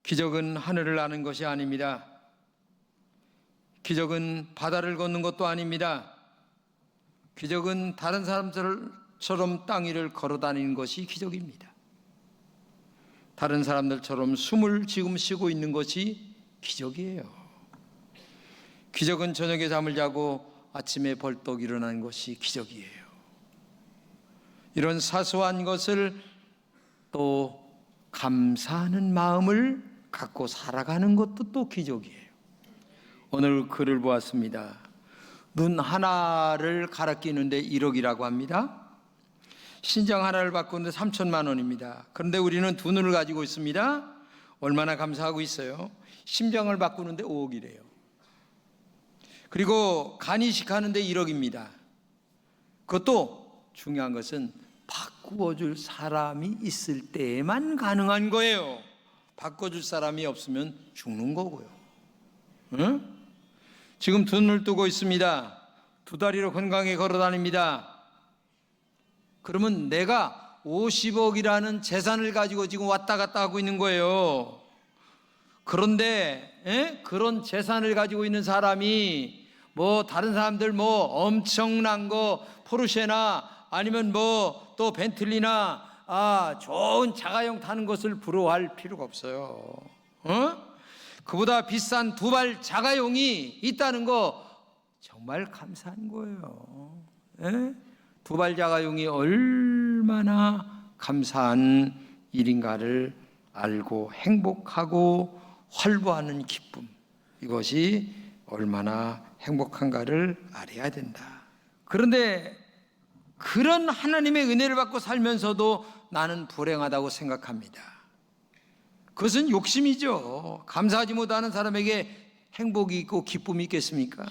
기적은 하늘을 나는 것이 아닙니다. 기적은 바다를 걷는 것도 아닙니다. 기적은 다른 사람들처럼 땅 위를 걸어 다니는 것이 기적입니다. 다른 사람들처럼 숨을 지금 쉬고 있는 것이 기적이에요. 기적은 저녁에 잠을 자고 아침에 벌떡 일어나는 것이 기적이에요. 이런 사소한 것을 또 감사하는 마음을 갖고 살아가는 것도 또 기적이에요. 오늘 글을 보았습니다. 눈 하나를 갈아 끼는데 1억이라고 합니다. 신장 하나를 바꾸는데 3천만 원입니다. 그런데 우리는 두 눈을 가지고 있습니다. 얼마나 감사하고 있어요. 심장을 바꾸는데 5억이래요. 그리고 간 이식하는데 1억입니다. 그것도 중요한 것은 바꾸어줄 사람이 있을 때에만 가능한 거예요. 바꿔줄 사람이 없으면 죽는 거고요. 응? 지금 두 눈을 뜨고 있습니다. 두 다리로 건강하게 걸어 다닙니다. 그러면 내가 50억이라는 재산을 가지고 지금 왔다 갔다 하고 있는 거예요. 그런데 그런 재산을 가지고 있는 사람이 뭐 다른 사람들 뭐 엄청난 거 포르쉐나 아니면 뭐 또 벤틀리나 좋은 자가용 타는 것을 부러워할 필요가 없어요. 그보다 비싼 두발 자가용이 있다는 거 정말 감사한 거예요. 두발 자가용이 얼마나 감사한 일인가를 알고 행복하고 활보하는 기쁨, 이것이 얼마나 행복한가를 알아야 된다. 그런데 그런 하나님의 은혜를 받고 살면서도 나는 불행하다고 생각합니다. 그것은 욕심이죠. 감사하지 못하는 사람에게 행복이 있고 기쁨이 있겠습니까?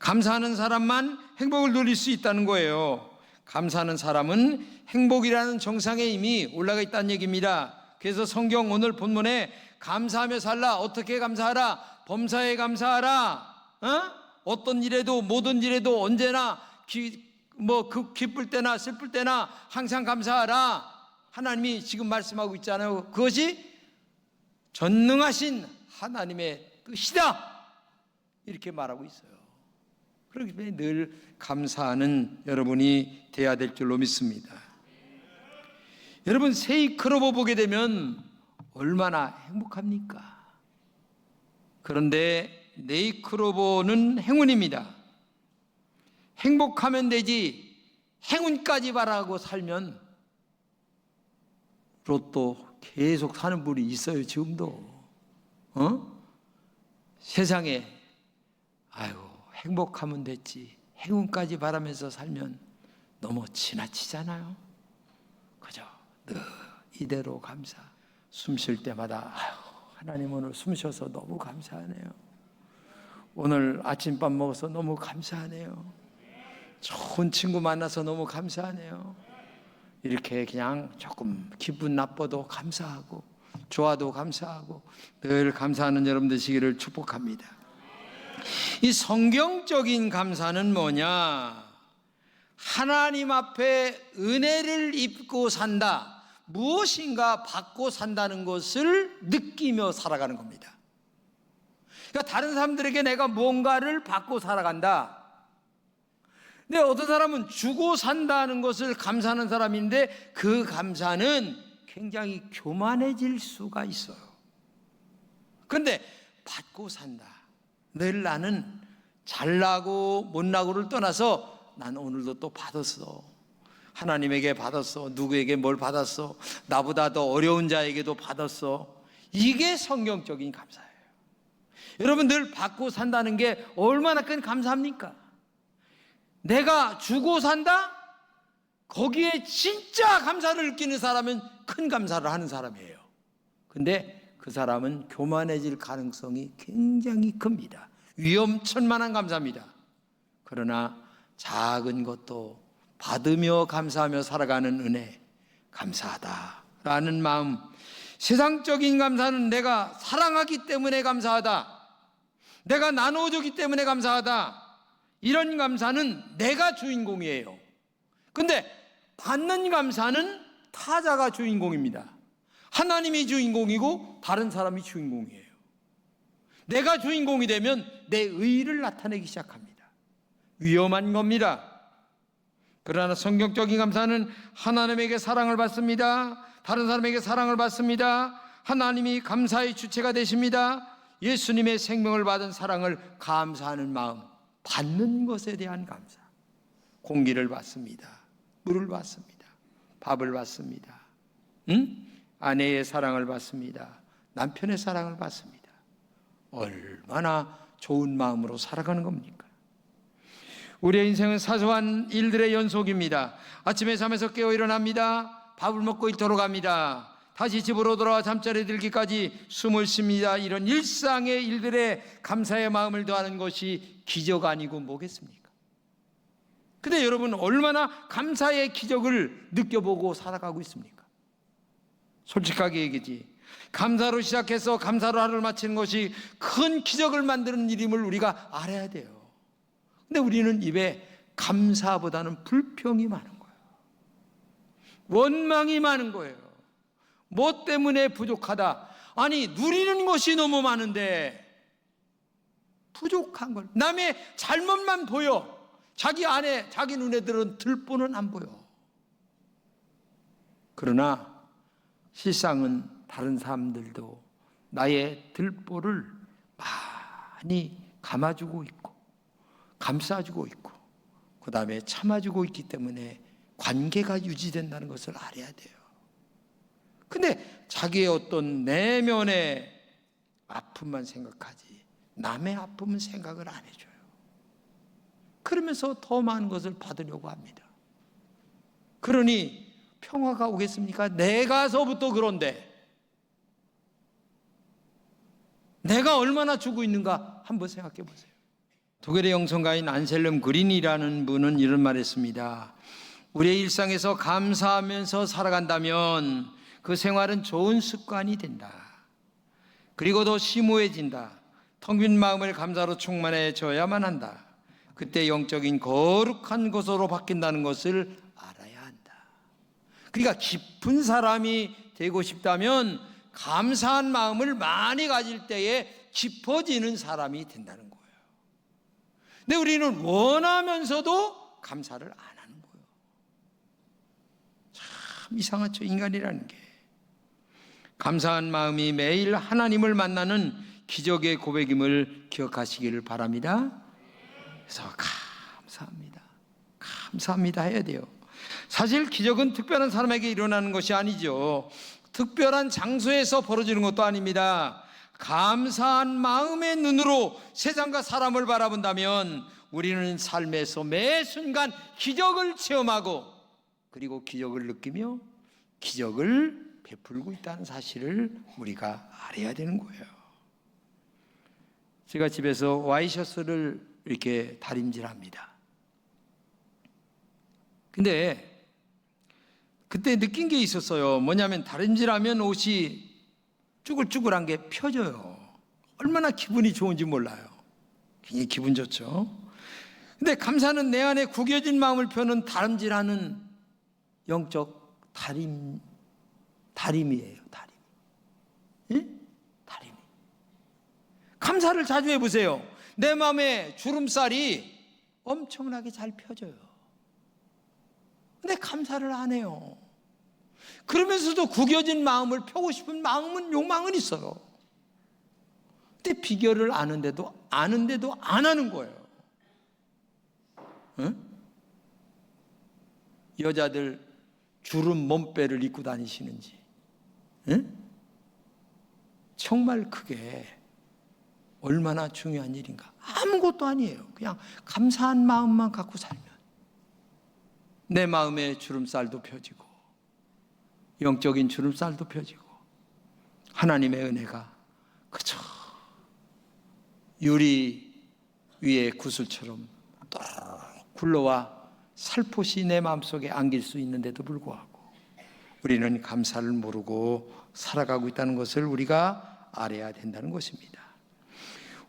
감사하는 사람만 행복을 누릴 수 있다는 거예요. 감사하는 사람은 행복이라는 정상에 이미 올라가 있다는 얘기입니다. 그래서 성경 오늘 본문에 감사하며 살라. 어떻게 감사하라? 범사에 감사하라. 어떤 일에도 모든 일에도 언제나 기쁠 때나 슬플 때나 항상 감사하라. 하나님이 지금 말씀하고 있잖아요. 그것이 전능하신 하나님의 뜻이다, 이렇게 말하고 있어요. 그렇기 때문에 늘 감사하는 여러분이 돼야 될 줄로 믿습니다. 여러분, 세이클로버 보게 되면 얼마나 행복합니까? 그런데 네이클로버는 행운입니다. 행복하면 되지 행운까지 바라고 살면 로또 계속 사는 분이 있어요. 지금도 세상에 행복하면 됐지 행운까지 바라면서 살면 너무 지나치잖아요. 그죠? 늘 이대로 감사. 숨 쉴 때마다 하나님 오늘 숨 쉬어서 너무 감사하네요. 오늘 아침밥 먹어서 너무 감사하네요. 좋은 친구 만나서 너무 감사하네요. 이렇게 그냥 조금 기분 나빠도 감사하고 좋아도 감사하고 늘 감사하는 여러분 되시기를 축복합니다. 이 성경적인 감사는 뭐냐? 하나님 앞에 은혜를 입고 산다, 무엇인가 받고 산다는 것을 느끼며 살아가는 겁니다. 그러니까 다른 사람들에게 내가 뭔가를 받고 살아간다. 근데 어떤 사람은 주고 산다는 것을 감사하는 사람인데 그 감사는 굉장히 교만해질 수가 있어요. 그런데 받고 산다. 늘 나는 잘나고 못나고를 떠나서 난 오늘도 또 받았어. 하나님에게 받았어. 누구에게 뭘 받았어. 나보다 더 어려운 자에게도 받았어. 이게 성경적인 감사예요. 여러분, 늘 받고 산다는 게 얼마나 큰 감사합니까? 내가 주고 산다? 거기에 진짜 감사를 느끼는 사람은 큰 감사를 하는 사람이에요. 근데 그 사람은 교만해질 가능성이 굉장히 큽니다. 위험천만한 감사입니다. 그러나 작은 것도 받으며 감사하며 살아가는 은혜, 감사하다라는 마음. 세상적인 감사는 내가 사랑하기 때문에 감사하다, 내가 나눠주기 때문에 감사하다, 이런 감사는 내가 주인공이에요. 근데 받는 감사는 타자가 주인공입니다. 하나님이 주인공이고 다른 사람이 주인공이에요. 내가 주인공이 되면 내 의의를 나타내기 시작합니다. 위험한 겁니다. 그러나 성경적인 감사는 하나님에게 사랑을 받습니다. 다른 사람에게 사랑을 받습니다. 하나님이 감사의 주체가 되십니다. 예수님의 생명을 받은 사랑을 감사하는 마음, 받는 것에 대한 감사. 공기를 받습니다. 물을 받습니다. 밥을 받습니다. 아내의 사랑을 받습니다. 남편의 사랑을 받습니다. 얼마나 좋은 마음으로 살아가는 겁니까? 우리의 인생은 사소한 일들의 연속입니다. 아침에 잠에서 깨어 일어납니다. 밥을 먹고 일터로 갑니다. 다시 집으로 돌아와 잠자리에 들기까지 숨을 쉽니다. 이런 일상의 일들에 감사의 마음을 더하는 것이 기적 아니고 뭐겠습니까? 근데 여러분, 얼마나 감사의 기적을 느껴보고 살아가고 있습니까? 솔직하게 얘기지, 감사로 시작해서 감사로 하루를 마치는 것이 큰 기적을 만드는 일임을 우리가 알아야 돼요. 근데 우리는 입에 감사보다는 불평이 많은 거예요. 원망이 많은 거예요. 뭐 때문에 부족하다. 아니, 누리는 것이 너무 많은데 부족한 걸, 남의 잘못만 보여. 자기 안에, 자기 눈에 들은 들보는 안 보여. 그러나 실상은 다른 사람들도 나의 들보를 많이 감아주고 있고 감싸주고 있고 그 다음에 참아주고 있기 때문에 관계가 유지된다는 것을 알아야 돼요. 근데 자기의 어떤 내면의 아픔만 생각하지 남의 아픔은 생각을 안 해줘요. 그러면서 더 많은 것을 받으려고 합니다. 그러니 평화가 오겠습니까? 내가서부터 그런데 내가 얼마나 주고 있는가 한번 생각해 보세요. 독일의 영성가인 안셀름 그린이라는 분은 이런 말을 했습니다. 우리의 일상에서 감사하면서 살아간다면 그 생활은 좋은 습관이 된다. 그리고 더 심오해진다. 텅 빈 마음을 감사로 충만해져야만 한다. 그때 영적인 거룩한 것으로 바뀐다는 것을 알아야 한다. 그러니까 깊은 사람이 되고 싶다면 감사한 마음을 많이 가질 때에 깊어지는 사람이 된다는 거예요. 근데 우리는 원하면서도 감사를 안 하는 거예요. 참 이상하죠, 인간이라는 게. 감사한 마음이 매일 하나님을 만나는 기적의 고백임을 기억하시기를 바랍니다. 그래서 감사합니다 해야 돼요. 사실 기적은 특별한 사람에게 일어나는 것이 아니죠. 특별한 장소에서 벌어지는 것도 아닙니다. 감사한 마음의 눈으로 세상과 사람을 바라본다면 우리는 삶에서 매 순간 기적을 체험하고 그리고 기적을 느끼며 기적을 베풀고 있다는 사실을 우리가 알아야 되는 거예요. 제가 집에서 와이셔츠를 이렇게 다림질합니다. 근데 그때 느낀 게 있었어요. 뭐냐면 다림질하면 옷이 쭈글쭈글한 게 펴져요. 얼마나 기분이 좋은지 몰라요. 굉장히 기분 좋죠. 근데 감사는 내 안에 구겨진 마음을 펴는 다림질하는 영적 다림이에요. 다림. 예? 다림. 감사를 자주 해보세요. 내 마음에 주름살이 엄청나게 잘 펴져요. 근데 감사를 안 해요. 그러면서도 구겨진 마음을 펴고 싶은 마음은, 욕망은 있어요. 근데 비결을 아는데도 안 하는 거예요. 응? 여자들 주름 몸빼를 입고 다니시는지, 응? 정말 그게 얼마나 중요한 일인가. 아무것도 아니에요. 그냥 감사한 마음만 갖고 살면 내 마음의 주름살도 펴지고 영적인 주름살도 펴지고 하나님의 은혜가 그저 유리 위에 구슬처럼 또 굴러와 살포시 내 마음속에 안길 수 있는데도 불구하고 우리는 감사를 모르고 살아가고 있다는 것을 우리가 알아야 된다는 것입니다.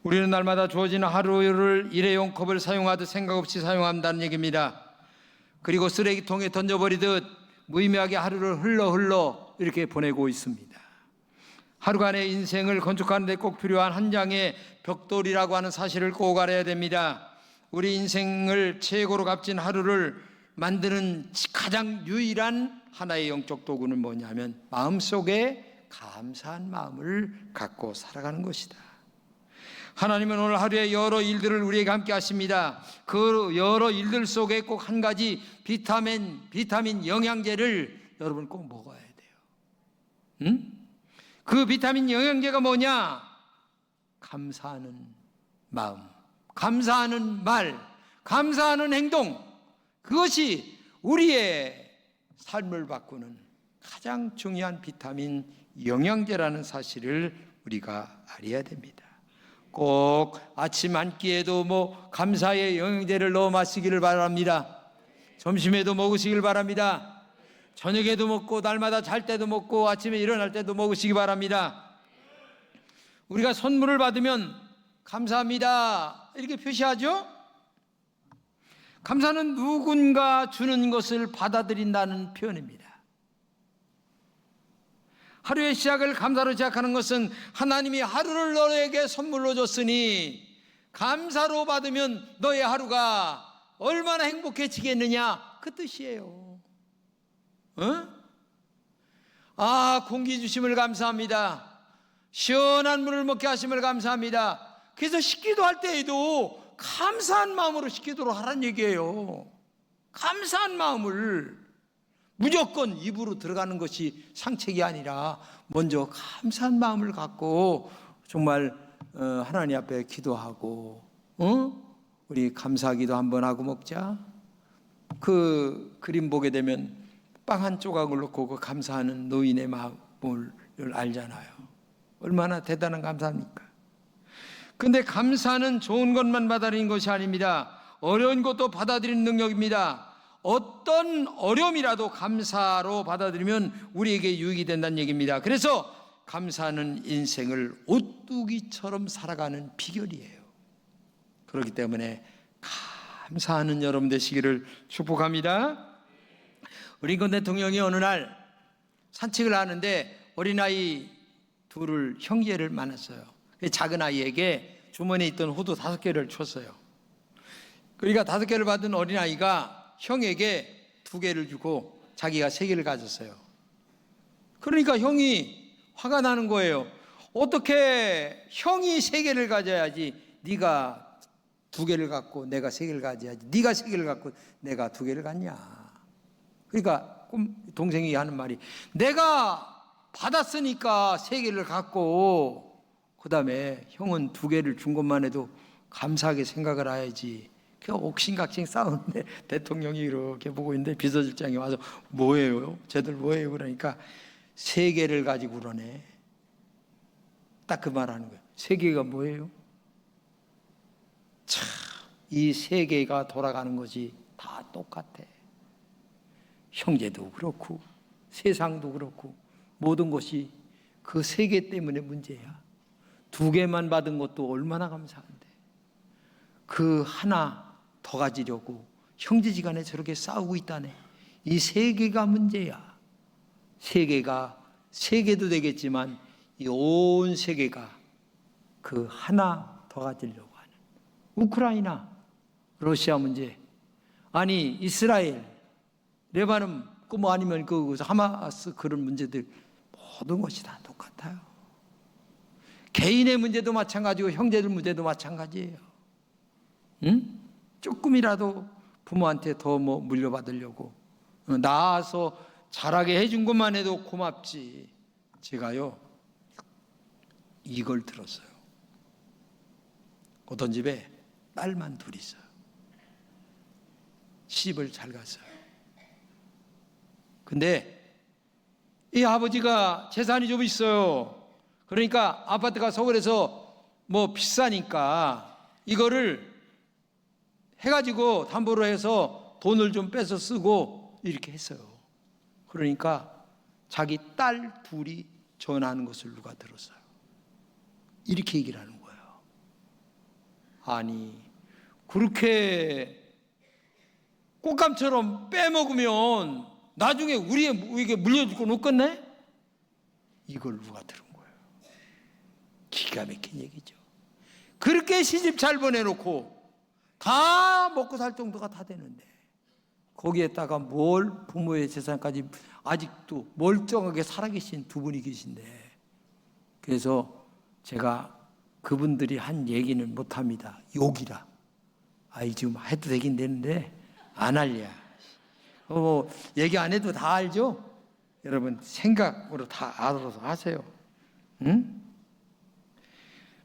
우리는 날마다 주어지는 하루를 일회용 컵을 사용하듯 생각 없이 사용한다는 얘기입니다. 그리고 쓰레기통에 던져버리듯 무의미하게 하루를 흘러 이렇게 보내고 있습니다. 하루간의 인생을 건축하는 데 꼭 필요한 한 장의 벽돌이라고 하는 사실을 꼭 알아야 됩니다. 우리 인생을 최고로 값진 하루를 만드는 가장 유일한 하나의 영적 도구는 뭐냐면 마음속에 감사한 마음을 갖고 살아가는 것이다. 하나님은 오늘 하루에 여러 일들을 우리에게 함께 하십니다. 그 여러 일들 속에 꼭 한 가지 비타민 영양제를 여러분 꼭 먹어야 돼요. 그 비타민 영양제가 뭐냐? 감사하는 마음, 감사하는 말, 감사하는 행동. 그것이 우리의 삶을 바꾸는 가장 중요한 비타민 영양제라는 사실을 우리가 알아야 됩니다. 꼭 아침 한 끼에도 감사의 영양제를 넣어 마시기를 바랍니다. 점심에도 먹으시길 바랍니다. 저녁에도 먹고 날마다 잘 때도 먹고 아침에 일어날 때도 먹으시기 바랍니다. 우리가 선물을 받으면 감사합니다 이렇게 표시하죠. 감사는 누군가 주는 것을 받아들인다는 표현입니다. 하루의 시작을 감사로 시작하는 것은 하나님이 하루를 너에게 선물로 줬으니 감사로 받으면 너의 하루가 얼마나 행복해지겠느냐 그 뜻이에요. 공기 주심을 감사합니다. 시원한 물을 먹게 하심을 감사합니다. 그래서 식기도 할 때에도 감사한 마음으로 식기도록 하라는 얘기예요. 감사한 마음을 무조건 입으로 들어가는 것이 상책이 아니라 먼저 감사한 마음을 갖고 정말 하나님 앞에 기도하고 우리 감사기도 한번 하고 먹자. 그 그림 보게 되면 빵 한 조각을 놓고 그 감사하는 노인의 마음을 알잖아요. 얼마나 대단한 감사입니까? 근데 감사는 좋은 것만 받아들이는 것이 아닙니다. 어려운 것도 받아들이는 능력입니다. 어떤 어려움이라도 감사로 받아들이면 우리에게 유익이 된다는 얘기입니다. 그래서 감사는 인생을 오뚜기처럼 살아가는 비결이에요. 그렇기 때문에 감사하는 여러분 되시기를 축복합니다. 링컨 대통령이 어느 날 산책을 하는데 어린아이 둘을 형제를 만났어요. 작은 아이에게 주머니에 있던 호두 5개를 줬어요. 그러니까 5개를 받은 어린아이가 형에게 2개를 주고 자기가 3개를 가졌어요. 그러니까 형이 화가 나는 거예요. 어떻게 형이 3개를 가져야지 네가 2개를 갖고 내가 3개를 가져야지 네가 3개를 갖고 내가 2개를 갖냐. 그러니까 동생이 하는 말이 내가 받았으니까 3개를 갖고 그 다음에 형은 2개를 준 것만 해도 감사하게 생각을 해야지. 그 옥신각신 싸우는데 대통령이 이렇게 보고 있는데 비서실장이 와서 뭐예요? 쟤들 뭐예요? 그러니까 3개를 가지고 그러네. 딱 그 말하는 거예요. 3개가 뭐예요? 참, 이 3개가 돌아가는 것이 다 똑같아. 형제도 그렇고 세상도 그렇고 모든 것이 그 3개 때문에 문제야. 2개만 받은 것도 얼마나 감사한데 그 하나 더 가지려고 형제지간에 저렇게 싸우고 있다네. 이 3개가 문제야. 3개도 되겠지만 이 온 세계가 그 하나 더 가지려고 하는 우크라이나, 러시아 문제, 아니 이스라엘, 레바논, 아니면 그 하마스 그런 문제들 모든 것이 다 똑같아요. 개인의 문제도 마찬가지고 형제들 문제도 마찬가지예요. 조금이라도 부모한테 더 물려받으려고 낳아서 자라게 해준 것만 해도 고맙지. 제가요 이걸 들었어요. 어떤 집에 딸만 둘이 있어요. 시집을 잘 갔어요. 근데 이 아버지가 재산이 좀 있어요. 그러니까 아파트가 서울에서 비싸니까 이거를 해가지고 담보로 해서 돈을 좀 빼서 쓰고 이렇게 했어요. 그러니까 자기 딸 둘이 전화하는 것을 누가 들었어요. 이렇게 얘기를 하는 거예요. 아니 그렇게 꽃감처럼 빼먹으면 나중에 우리에게 물려줄 건 없겠네? 이걸 누가 들은 거예요? 기가 막힌 얘기죠. 그렇게 시집 잘 보내놓고 다 먹고 살 정도가 다 되는데 거기에다가 뭘 부모의 재산까지 아직도 멀쩡하게 살아계신 두 분이 계신데, 그래서 제가 그분들이 한 얘기는 못합니다. 욕이라. 지금 해도 되긴 되는데 안 할래. 얘기 안 해도 다 알죠? 여러분 생각으로 다 알아서 하세요. 응?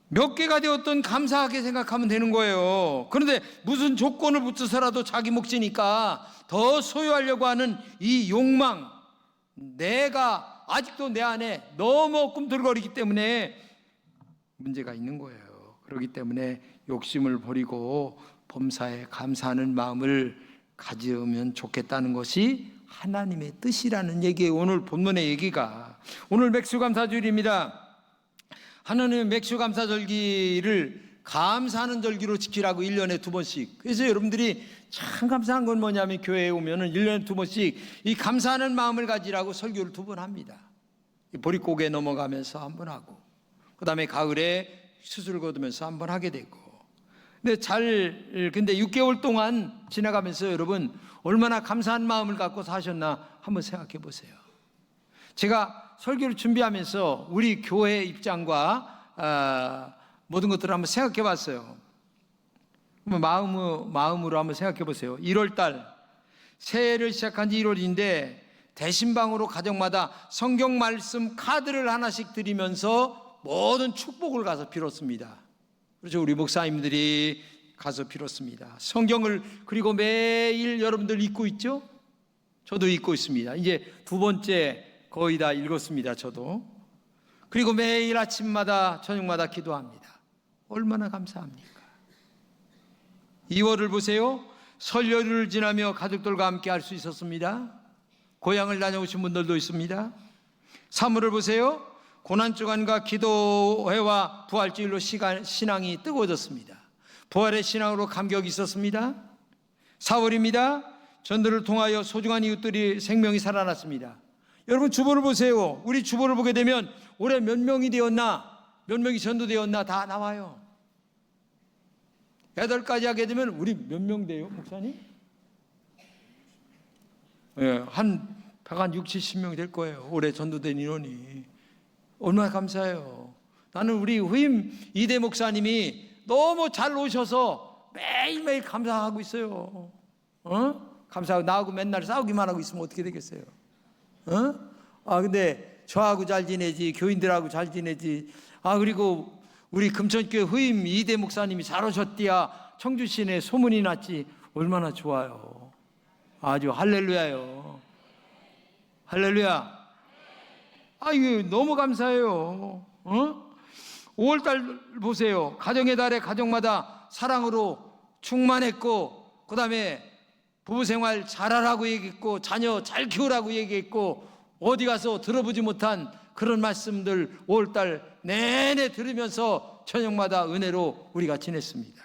몇 개가 되었든 감사하게 생각하면 되는 거예요. 그런데 무슨 조건을 붙여서라도 자기 몫이니까 더 소유하려고 하는 이 욕망, 내가 아직도 내 안에 너무 꿈틀거리기 때문에 문제가 있는 거예요. 그렇기 때문에 욕심을 버리고 범사에 감사하는 마음을 가지면 좋겠다는 것이 하나님의 뜻이라는 얘기예요. 오늘 본문의 얘기가. 오늘 맥수감사주일입니다. 하나님은 맥수감사절기를 감사하는 절기로 지키라고 1년에 2번씩. 그래서 여러분들이 참 감사한 건 뭐냐면 교회에 오면은 1년에 2번씩 이 감사하는 마음을 가지라고 설교를 2번 합니다. 보릿고개 넘어가면서 한 번 하고, 그 다음에 가을에 수술 거두면서 한 번 하게 되고. 근데 6개월 동안 지나가면서 여러분 얼마나 감사한 마음을 갖고 사셨나 한번 생각해 보세요. 제가 설교를 준비하면서 우리 교회 입장과 모든 것들을 한번 생각해 봤어요. 마음으로 한번 생각해 보세요. 1월달 새해를 시작한 지 1월인데 대신방으로 가정마다 성경 말씀 카드를 하나씩 드리면서 모든 축복을 가서 빌었습니다. 그렇죠. 우리 목사님들이 가서 빌었습니다. 성경을 그리고 매일 여러분들 읽고 있죠? 저도 읽고 있습니다. 이제 2번째 거의 다 읽었습니다. 저도. 그리고 매일 아침마다 저녁마다 기도합니다. 얼마나 감사합니까? 2월을 보세요. 설 연휴를 지나며 가족들과 함께 할 수 있었습니다. 고향을 다녀오신 분들도 있습니다. 3월을 보세요. 고난주간과 기도회와 부활주일로 신앙이 뜨거워졌습니다. 부활의 신앙으로 감격이 있었습니다. 4월입니다. 전도를 통하여 소중한 이웃들이 생명이 살아났습니다. 여러분 주보를 보세요. 우리 주보를 보게 되면 올해 몇 명이 되었나, 몇 명이 전도되었나 다 나와요. 8가지 하게 되면 우리 몇 명 돼요, 목사님? 한 60-70명 될 거예요. 올해 전도된 인원이. 얼마나 감사해요. 나는 우리 후임 이대 목사님이 너무 잘 오셔서 매일매일 감사하고 있어요. 감사하고 나하고 맨날 싸우기만 하고 있으면 어떻게 되겠어요? 근데 저하고 잘 지내지, 교인들하고 잘 지내지. 그리고 우리 금천교회 후임 이대 목사님이 잘 오셨디야 청주 시내에 소문이 났지. 얼마나 좋아요. 아주 할렐루야요. 할렐루야. 이거 너무 감사해요. 5월달 보세요. 가정의 달에 가정마다 사랑으로 충만했고, 그 다음에 부부생활 잘하라고 얘기했고, 자녀 잘 키우라고 얘기했고, 어디 가서 들어보지 못한 그런 말씀들 5월달 내내 들으면서 저녁마다 은혜로 우리가 지냈습니다.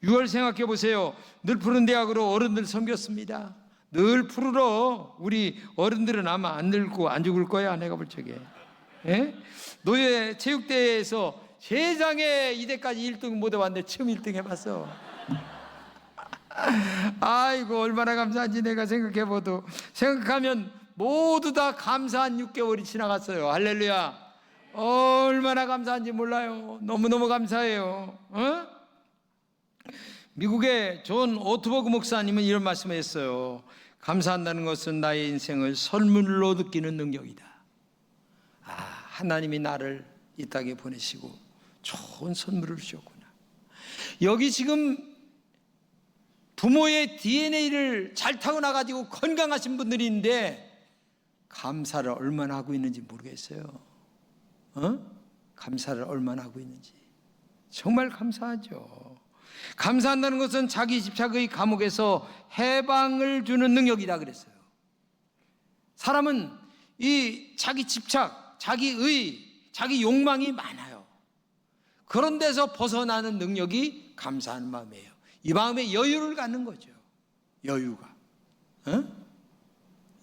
6월 생각해 보세요. 늘 푸른 대학으로 어른들 섬겼습니다. 늘 푸르러. 우리 어른들은 아마 안 늙고 안 죽을 거야, 내가 볼 적에. 노예 체육대회에서 세상에 이때까지 1등 못 해봤는데 처음 1등 해봤어. 아이고 얼마나 감사한지 내가 생각하면 모두 다 감사한 6개월이 지나갔어요. 할렐루야. 얼마나 감사한지 몰라요. 너무너무 감사해요. 미국의 존 오트버그 목사님은 이런 말씀을 했어요. 감사한다는 것은 나의 인생을 선물로 느끼는 능력이다. 하나님이 나를 이 땅에 보내시고 좋은 선물을 주셨구나. 여기 지금 부모의 DNA를 잘 타고나가지고 건강하신 분들이 있는데 감사를 얼마나 하고 있는지 모르겠어요. 감사를 얼마나 하고 있는지. 정말 감사하죠. 감사한다는 것은 자기 집착의 감옥에서 해방을 주는 능력이다 그랬어요. 사람은 이 자기 집착, 자기 욕망이 많아요. 그런 데서 벗어나는 능력이 감사하는 마음이에요. 이 마음에 여유를 갖는 거죠. 여유가.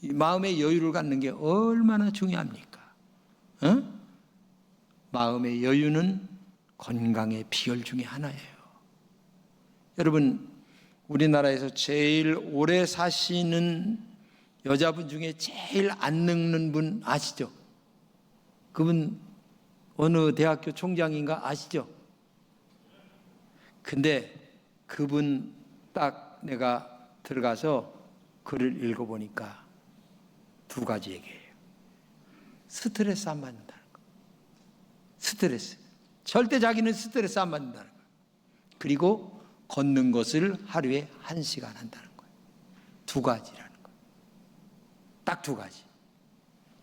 이 마음에 여유를 갖는 게 얼마나 중요합니까? 마음의 여유는 건강의 비결 중에 하나예요. 여러분, 우리나라에서 제일 오래 사시는 여자분 중에 제일 안 늙는 분 아시죠? 그분 어느 대학교 총장인가 아시죠? 근데 그분 딱 내가 들어가서 글을 읽어보니까 두 가지 얘기예요. 스트레스 안 받는다는 거. 스트레스. 절대 자기는 스트레스 안 받는다는 거예요. 그리고 걷는 것을 하루에 1시간 한다는 거예요. 두 가지라는 거예요. 딱 두 가지.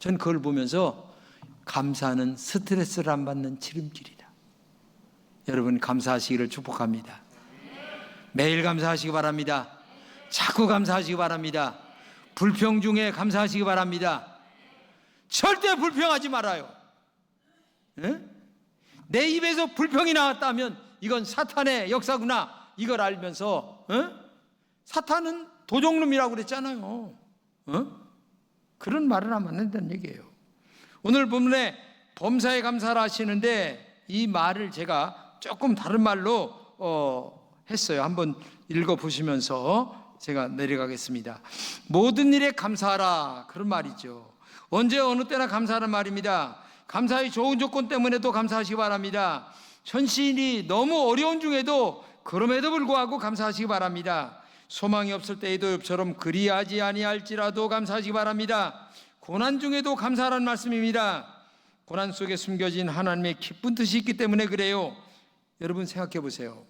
전 그걸 보면서 감사는 스트레스를 안 받는 지름길이다. 여러분, 감사하시기를 축복합니다. 매일 감사하시기 바랍니다. 자꾸 감사하시기 바랍니다. 불평 중에 감사하시기 바랍니다. 절대 불평하지 말아요. 에? 내 입에서 불평이 나왔다면 이건 사탄의 역사구나, 이걸 알면서 사탄은 도적놈이라고 그랬잖아요. 그런 말을 하면 안 된다는 얘기예요. 오늘 본문에 범사에 감사를 하시는데 이 말을 제가 조금 다른 말로 했어요. 한번 읽어보시면서 제가 내려가겠습니다. 모든 일에 감사하라, 그런 말이죠. 언제 어느 때나 감사하는 말입니다. 감사의 좋은 조건 때문에도 감사하시기 바랍니다. 현실이 너무 어려운 중에도 그럼에도 불구하고 감사하시기 바랍니다. 소망이 없을 때에도 욥처럼 그리하지 아니할지라도 감사하시기 바랍니다. 고난 중에도 감사하라는 말씀입니다. 고난 속에 숨겨진 하나님의 기쁜 뜻이 있기 때문에 그래요. 여러분 생각해 보세요.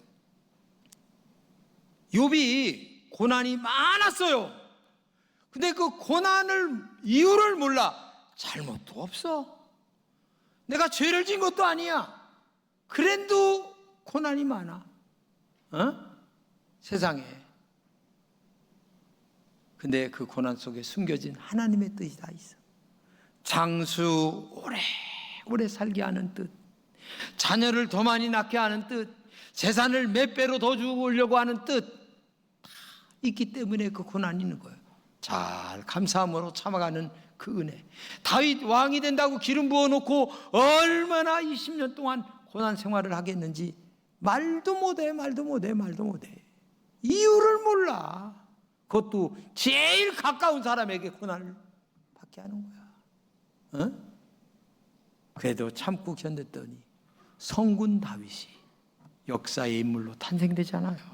욥이 고난이 많았어요. 근데 그 고난을 이유를 몰라. 잘못도 없어. 내가 죄를 진 것도 아니야. 그래도 고난이 많아. 세상에. 근데 그 고난 속에 숨겨진 하나님의 뜻이 다 있어. 장수 오래 살게 하는 뜻, 자녀를 더 많이 낳게 하는 뜻, 재산을 몇 배로 더 주려고 하는 뜻, 다 있기 때문에 그 고난이 있는 거예요. 잘 감사함으로 참아가는 그 은혜. 다윗 왕이 된다고 기름 부어놓고 얼마나 20년 동안 고난 생활을 하겠는지 말도 못해. 이유를 몰라. 그것도 제일 가까운 사람에게 고난을 받게 하는 거야. 그래도 참고 견뎠더니 성군 다윗이 역사의 인물로 탄생되잖아요.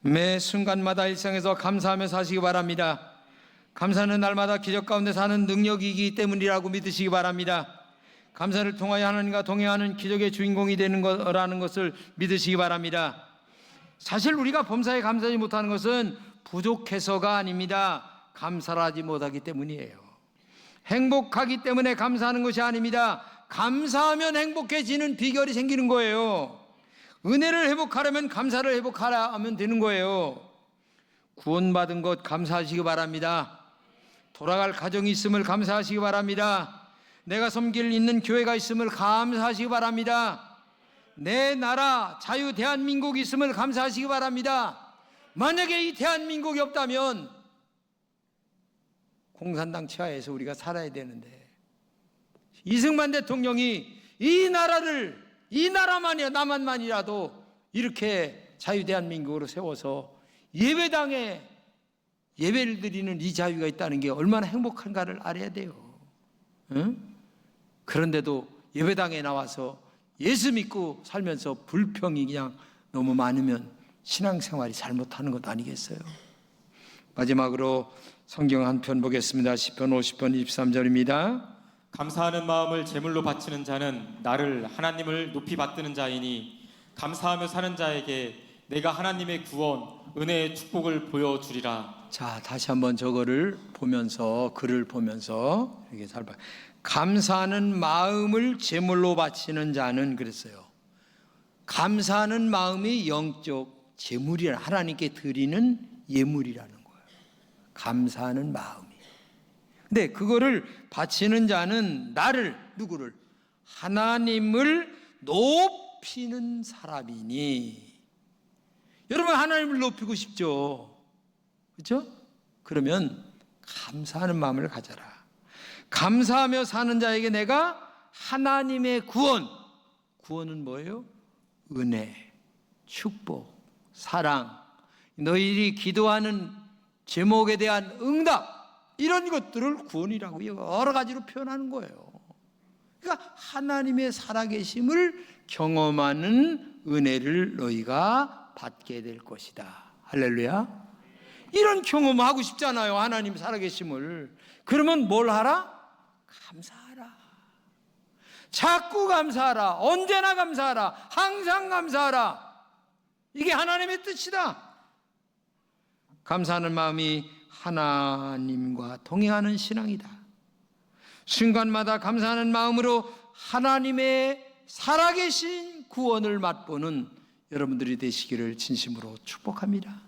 매 순간마다 일상에서 감사하며 사시기 바랍니다. 감사는 날마다 기적 가운데 사는 능력이기 때문이라고 믿으시기 바랍니다. 감사를 통하여 하나님과 동행하는 기적의 주인공이 되는 거라는 것을 믿으시기 바랍니다. 사실 우리가 범사에 감사하지 못하는 것은 부족해서가 아닙니다. 감사를 하지 못하기 때문이에요. 행복하기 때문에 감사하는 것이 아닙니다. 감사하면 행복해지는 비결이 생기는 거예요. 은혜를 회복하려면 감사를 회복하라 하면 되는 거예요. 구원받은 것 감사하시기 바랍니다. 돌아갈 가정이 있음을 감사하시기 바랍니다. 내가 섬길 있는 교회가 있음을 감사하시기 바랍니다. 내 나라 자유 대한민국이 있음을 감사하시기 바랍니다. 만약에 이 대한민국이 없다면 공산당 치하에서 우리가 살아야 되는데, 이승만 대통령이 이 나라만이야, 남한만이라도 이렇게 자유 대한민국으로 세워서 예배당에 예배를 드리는 이 자유가 있다는 게 얼마나 행복한가를 알아야 돼요. 그런데도 예배당에 나와서 예수 믿고 살면서 불평이 그냥 너무 많으면 신앙생활이 잘못하는 것 아니겠어요? 마지막으로 성경 한 편 보겠습니다. 시편 50편 23절입니다. 감사하는 마음을 제물로 바치는 자는 나를 하나님을 높이 받드는 자이니 감사하며 사는 자에게 내가 하나님의 구원 은혜의 축복을 보여주리라. 자, 다시 한번 저거를 보면서, 글을 보면서 이렇게 잘 봐. 감사하는 마음을 제물로 바치는 자는, 그랬어요. 감사하는 마음이 영적 제물이라, 하나님께 드리는 예물이라는 거예요. 감사하는 마음이. 근데 그거를 바치는 자는 나를, 누구를? 하나님을 높이는 사람이니. 여러분, 하나님을 높이고 싶죠? 그렇죠? 그러면 감사하는 마음을 가져라. 감사하며 사는 자에게 내가 하나님의 구원. 구원은 뭐예요? 은혜, 축복, 사랑, 너희들이 기도하는 제목에 대한 응답, 이런 것들을 구원이라고 여러 가지로 표현하는 거예요. 그러니까 하나님의 살아계심을 경험하는 은혜를 너희가 받게 될 것이다. 할렐루야. 이런 경험하고 싶잖아요. 하나님 살아계심을. 그러면 뭘 하라? 감사하라. 자꾸 감사하라. 언제나 감사하라. 항상 감사하라. 이게 하나님의 뜻이다. 감사하는 마음이 하나님과 동행하는 신앙이다. 순간마다 감사하는 마음으로 하나님의 살아계신 구원을 맛보는 여러분들이 되시기를 진심으로 축복합니다.